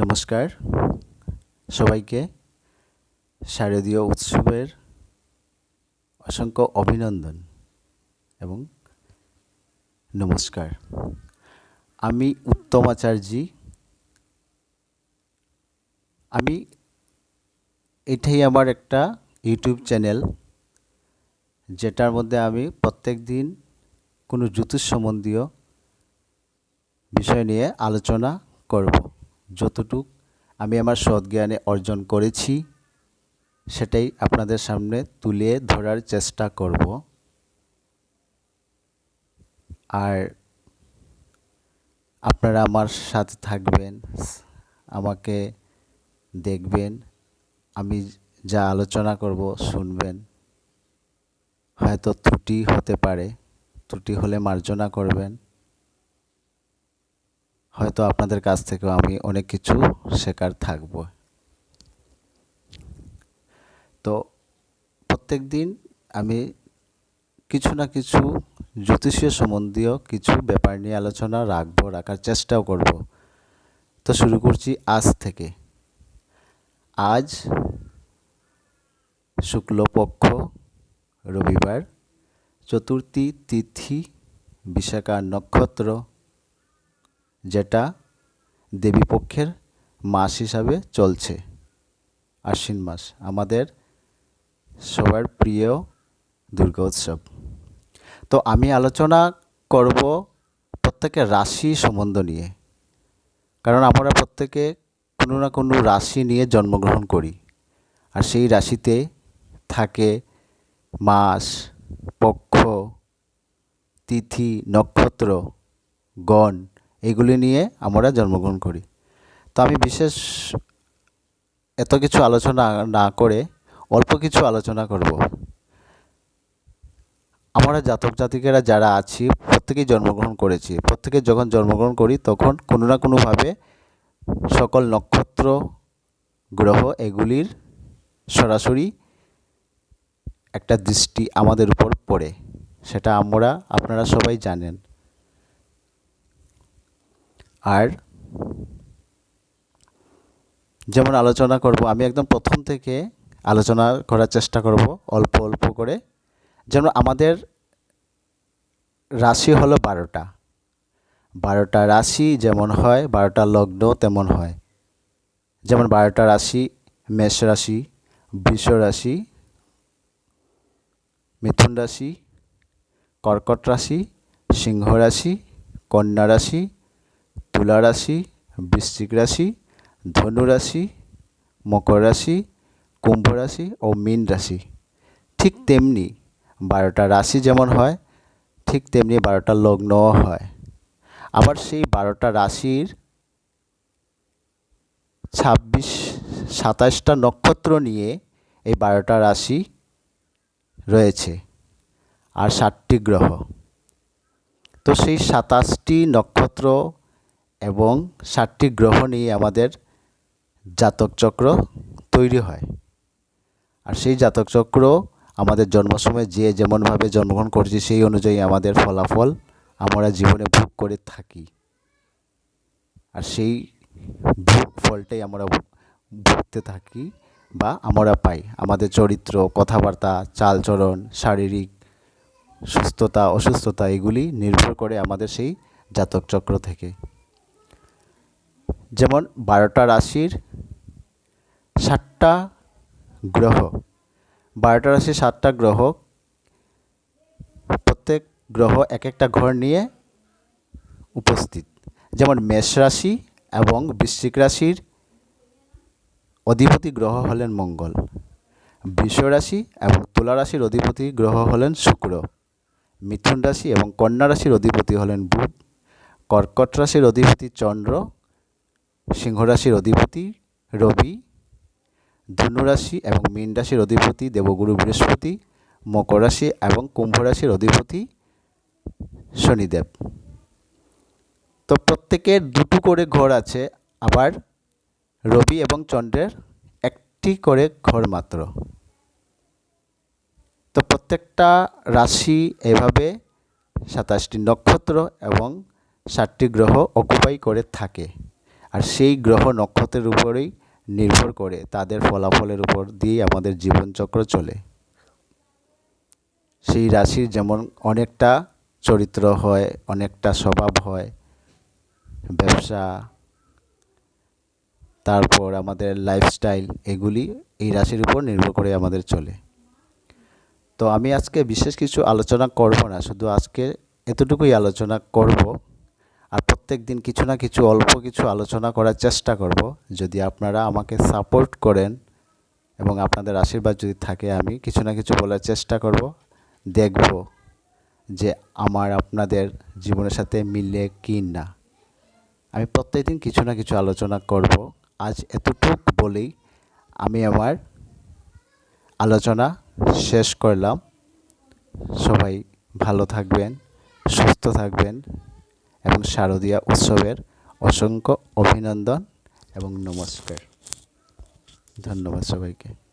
নমস্কার সবাইকে শারদীয় উৎসবের অসংখ্য অভিনন্দন এবং নমস্কার। আমি উত্তম আচার্যি। এটাই আমার একটা ইউটিউব চ্যানেল, যেটার মধ্যে আমি প্রত্যেক দিন কোনো জ্যোতিষ সম্বন্ধীয় বিষয় নিয়ে আলোচনা করব। যতটুকু আমি আমার সৎজ্ঞানে অর্জন করেছি সেটাই আপনাদের সামনে তুলে ধরার চেষ্টা করব। আর আপনারা আমার সাথে থাকবেন, আমাকে দেখবেন, আমি যা আলোচনা করব শুনবেন। হয়তো ত্রুটি হতে পারে, ত্রুটি হলে মার্জনা করবেন। হয়তো আপনাদের কাছ থেকেও আমি অনেক কিছু শেখার থাকব। তো প্রত্যেক দিন আমি কিছু না কিছু জ্যোতিষীয় সম্বন্ধীয় কিছু ব্যাপার নিয়ে আলোচনা রাখার চেষ্টাও করব। তো শুরু করছি আজ থেকে। আজ শুক্লপক্ষ রবিবার, চতুর্থী তিথি, বিশাখা নক্ষত্র, যেটা দেবীপক্ষের মাস হিসাবে চলছে, আশ্বিন মাস, আমাদের সবার প্রিয় দুর্গা উৎসব। তো আমি আলোচনা করব প্রত্যেকের রাশি সম্বন্ধ নিয়ে, কারণ আমরা প্রত্যেকে কোনো না কোনো রাশি নিয়ে জন্মগ্রহণ করি। আর সেই রাশিতে থাকে মাস, পক্ষ, তিথি, নক্ষত্র, গণ, এগুলি নিয়ে আমরা জন্মগ্রহণ করি। তো আমি বিশেষ এত কিছু আলোচনা না করে অল্প কিছু আলোচনা করব। আমরা জাতক জাতিকেরা যারা আছি প্রত্যেকেই জন্মগ্রহণ করেছি। প্রত্যেকে যখন জন্মগ্রহণ করি তখন কোনো না কোনোভাবে সকল নক্ষত্র, গ্রহ, এগুলির সরাসরি একটা দৃষ্টি আমাদের উপর পড়ে, সেটা আপনারা সবাই জানেন। আর যেমন আলোচনা করব, আমি একদম প্রথম থেকে আলোচনা করার চেষ্টা করব অল্প অল্প করে। যেমন আমাদের রাশি হলো 12টা। 12টা রাশি যেমন হয়, 12টা লগ্ন তেমন হয়। যেমন 12টা রাশি: মেষ রাশি, বৃষ রাশি, মিথুন রাশি, কর্কট রাশি, সিংহ রাশি, কন্যা রাশি, তুলা রাশি, বৃশ্চিক রাশি, ধনু রাশি, মকর রাশি, কুম্ভ রাশি ও মীন রাশি। ঠিক তেমনি 12টা রাশি যেমন হয়, ঠিক তেমনি 12টা লগ্নও হয়। আবার সেই 12টা রাশির 27টা নক্ষত্র নিয়ে এই 12টা রাশি রয়েছে, আর 7টি গ্রহ। তো সেই 27টি নক্ষত্র এবং 7টি গ্রহ নিয়ে আমাদের জাতক চক্র তৈরি হয়। আর সেই জাতক চক্র আমাদের জন্মসময়ে যে যেমনভাবে জন্মগ্রহণ করছি সেই অনুযায়ী আমাদের ফলাফল আমরা জীবনে ভোগ করে থাকি। আর সেই ভোগ ফলটাই আমরা ভুগতে থাকি বা আমরা পাই। আমাদের চরিত্র, কথাবার্তা, চালচরণ, শারীরিক সুস্থতা অসুস্থতা, এগুলি নির্ভর করে আমাদের সেই জাতক চক্র থেকে। যেমন 12টা রাশির 7টা গ্রহ, 12টা রাশির 7টা গ্রহ, প্রত্যেক গ্রহ এক একটা ঘর নিয়ে উপস্থিত। যেমন মেষ রাশি এবং বৃশ্চিক রাশির অধিপতি গ্রহ হলেন মঙ্গল। বৃষ রাশি এবং তুলা রাশির অধিপতি গ্রহ হলেন শুক্র। মিথুন রাশি এবং কন্যা রাশির অধিপতি হলেন বুধ। কর্কট রাশির অধিপতি চন্দ্র। সিংহ রাশির অধিপতি রবি। ধনু রাশি এবং মীন রাশির অধিপতি দেবগুরু বৃহস্পতি। মকর রাশি এবং কুম্ভ রাশির অধিপতি শনিদেব। তো প্রত্যেকের দুটো করে ঘর আছে, আবার রবি এবং চন্দ্রের একটি করে ঘর মাত্র। তো প্রত্যেকটা রাশি এভাবে 27টি নক্ষত্র এবং 7টি গ্রহ অকুপাই করে থাকে। আর সেই গ্রহ নক্ষত্রের উপরেই নির্ভর করে তাদের ফলাফলের উপর দিয়েই আমাদের জীবনচক্র চলে। সেই রাশির যেমন অনেকটা চরিত্র হয়, অনেকটা স্বভাব হয়, ব্যবসা, তারপর আমাদের লাইফস্টাইল, এগুলি এই রাশির উপর নির্ভর করে আমাদের চলে। তো আমি আজকে বিশেষ কিছু আলোচনা করব না, শুধু আজকে এতটুকুই আলোচনা করব। আর প্রত্যেক দিন কিছু না কিছু অল্প কিছু আলোচনা করার চেষ্টা করব। যদি আপনারা আমাকে সাপোর্ট করেন এবং আপনাদের আশীর্বাদ যদি থাকে, আমি কিছু না কিছু বলার চেষ্টা করব, দেখব যে আমার আপনাদের জীবনের সাথে মিলে কি না। আমি প্রত্যেকদিন কিছু না কিছু আলোচনা করব। আজ এতটুক বলেই আমি আমার আলোচনা শেষ করলাম। সবাই ভালো থাকবেন, সুস্থ থাকবেন এবং শারদীয়া উৎসবের অসংখ্য অভিনন্দন এবং নমস্কার। ধন্যবাদ সবাইকে।